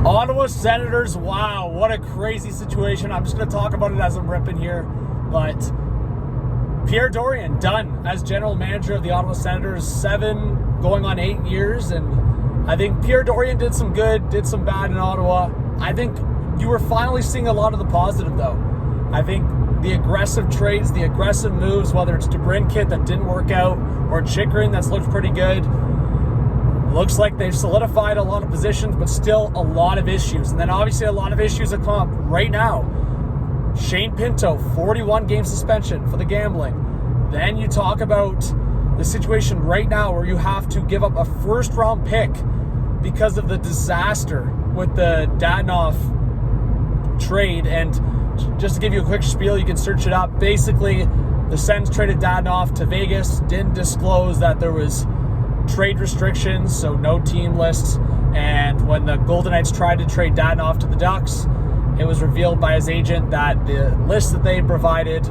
Ottawa Senators, wow, what a crazy situation. I'm just going to talk about it as I'm ripping here. But Pierre Dorian, done as general manager of the Ottawa Senators, 7 going on 8 years. And I think Pierre Dorian did some good, did some bad in Ottawa. I think you were finally seeing a lot of the positive, though. I think the aggressive trades, the aggressive moves, whether it's DeBrincat that didn't work out or Chychrun that's looked pretty good, looks like they've solidified a lot of positions, but still a lot of issues. And then obviously a lot of issues that come up right now. Shane Pinto, 41-game suspension for the gambling. Then you talk about the situation right now where you have to give up a first-round pick because of the disaster with the Dadonov trade. And just to give you a quick spiel, you can search it up. Basically, the Sens traded Dadonov to Vegas, didn't disclose that there was trade restrictions, so no team lists. And when the Golden Knights tried to trade Dadonov to the Ducks, it was revealed by his agent that the list that they provided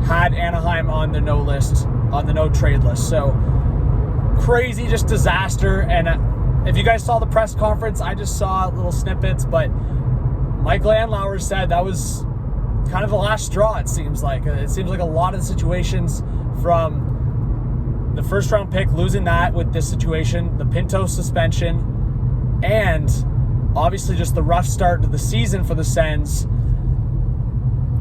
had Anaheim on the no list, on the no trade list. So crazy, just disaster. And if you guys saw the press conference, I just saw little snippets, but Michael Andlauer said that was kind of the last straw, it seems like. It seems like a lot of the situations, from the first round pick, losing that with this situation, the Pinto suspension, and obviously just the rough start to the season for the Sens.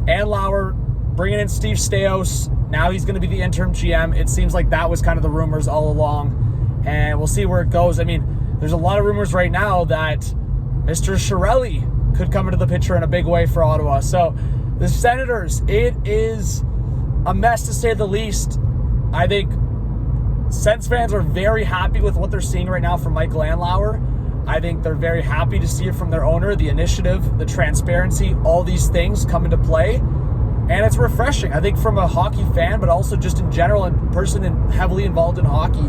Andlauer bringing in Steve Staios. Now he's going to be the interim GM. It seems like that was kind of the rumors all along, and we'll see where it goes. I mean, there's a lot of rumors right now that Mr. Chiarelli could come into the picture in a big way for Ottawa. So the Senators, it is a mess to say the least. I think Sens fans are very happy with what they're seeing right now from Michael Andlauer. I think they're very happy to see it from their owner, the initiative, the transparency, all these things come into play. And it's refreshing, I think, from a hockey fan, but also just in general, and person heavily involved in hockey.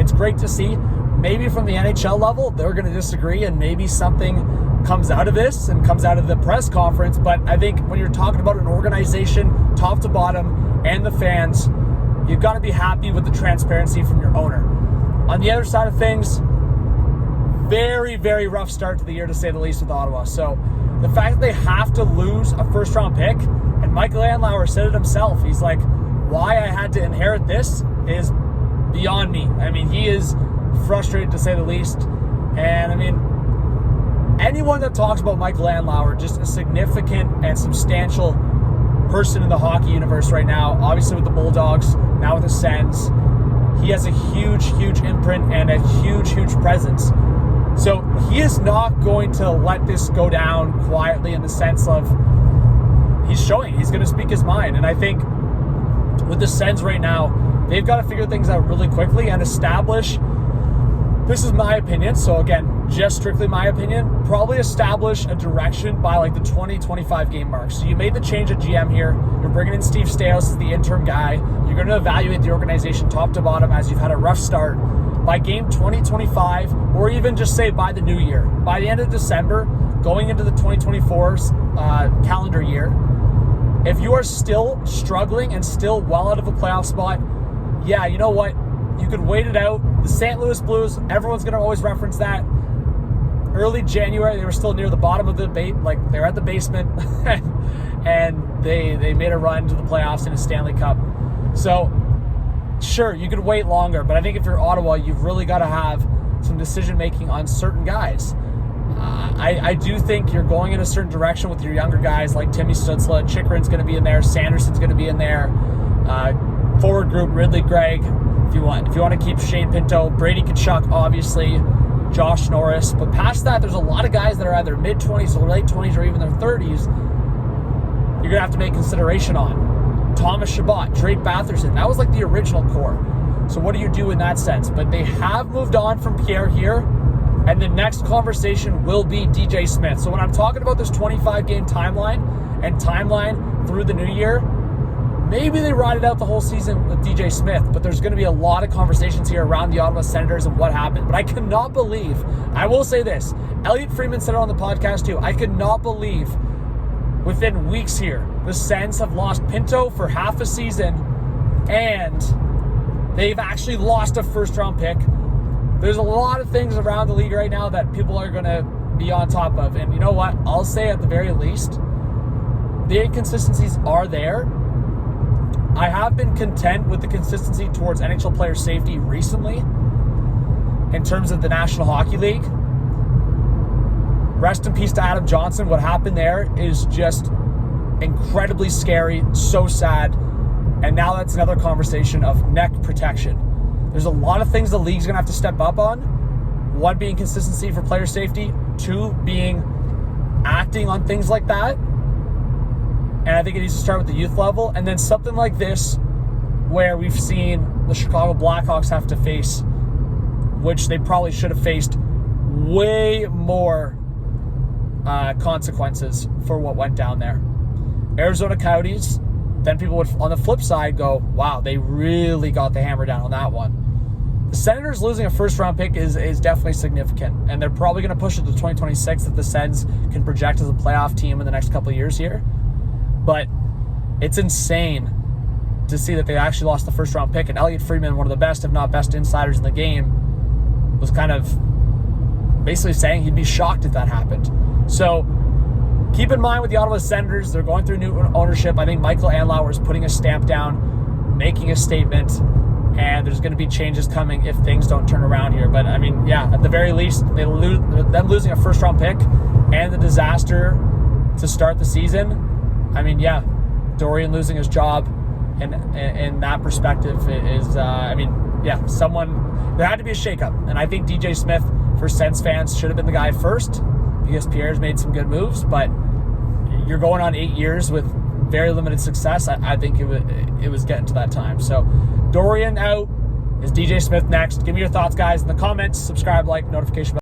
It's great to see. Maybe from the NHL level, they're going to disagree, and maybe something comes out of this and comes out of the press conference. But I think when you're talking about an organization, top to bottom, and the fans, you've got to be happy with the transparency from your owner. On the other side of things, very, very rough start to the year, to say the least, with Ottawa. So the fact that they have to lose a first-round pick, and Michael Andlauer said it himself, he's like, why I had to inherit this is beyond me. I mean, he is frustrated, to say the least. And I mean, anyone that talks about Michael Andlauer, just a significant and substantial person in the hockey universe right now, obviously with the Bulldogs, now with the Sens, he has a huge, huge imprint and a huge, huge presence. So he is not going to let this go down quietly, in the sense of he's showing he's going to speak his mind. And I think with the Sens right now, they've got to figure things out really quickly and establish, this is my opinion, so again, just strictly my opinion, probably establish a direction by like the 20-25 game mark. So you made the change at GM here. You're bringing in Steve Staios as the interim guy. You're going to evaluate the organization top to bottom as you've had a rough start. By game 20-25, or even just say by the new year, by the end of December, going into the 2024 calendar year, if you are still struggling and still well out of a playoff spot, yeah, you know what? You could wait it out. The St. Louis Blues, everyone's going to always reference that. Early January, they were still near the bottom of the they were at the basement, and they made a run to the playoffs in a Stanley Cup. So, sure, you could wait longer, but I think if you're Ottawa, you've really got to have some decision-making on certain guys. I do think you're going in a certain direction with your younger guys like Timmy Stützle. Chychrun's going to be in there. Sanderson's going to be in there. Forward group, Ridley Gregg. If you want to keep Shane Pinto, Brady Tkachuk, obviously, Josh Norris. But past that, there's a lot of guys that are either mid-20s or late 20s or even their 30s you're going to have to make consideration on. Thomas Chabot, Drake Batherson, that was like the original core. So what do you do in that sense? But they have moved on from Pierre here, and the next conversation will be DJ Smith. So when I'm talking about this 25-game timeline and timeline through the new year, maybe they ride it out the whole season with DJ Smith, but there's going to be a lot of conversations here around the Ottawa Senators and what happened. But I cannot believe, I will say this, Elliot Friedman said it on the podcast too, I could not believe within weeks here, the Sens have lost Pinto for half a season, and they've actually lost a first-round pick. There's a lot of things around the league right now that people are going to be on top of. And you know what? I'll say at the very least, the inconsistencies are there. I have been content with the consistency towards NHL player safety recently in terms of the National Hockey League. Rest in peace to Adam Johnson. What happened there is just incredibly scary, so sad. And now that's another conversation of neck protection. There's a lot of things the league's going to have to step up on. One being consistency for player safety. Two being acting on things like that. And I think it needs to start with the youth level. And then something like this, where we've seen the Chicago Blackhawks have to face, which they probably should have faced way more consequences for what went down there. Arizona Coyotes, then people would, on the flip side, go, wow, they really got the hammer down on that one. The Senators losing a first-round pick is definitely significant, and they're probably going to push it to 2026 if the Sens can project as a playoff team in the next couple of years here. But it's insane to see that they actually lost the first-round pick, and Elliot Friedman, one of the best, if not best insiders in the game, was kind of basically saying he'd be shocked if that happened. So keep in mind with the Ottawa Senators, they're going through new ownership. I think Michael Andlauer is putting a stamp down, making a statement, and there's going to be changes coming if things don't turn around here. But, I mean, yeah, at the very least, them losing a first-round pick and the disaster to start the season, I mean, yeah, Dorian losing his job in that perspective is, there had to be a shakeup. And I think DJ Smith, for Sens fans, should have been the guy first because Pierre's made some good moves. But you're going on 8 years with very limited success. I think it was getting to that time. So Dorian out. Is DJ Smith next? Give me your thoughts, guys, in the comments. Subscribe, like, notification bell.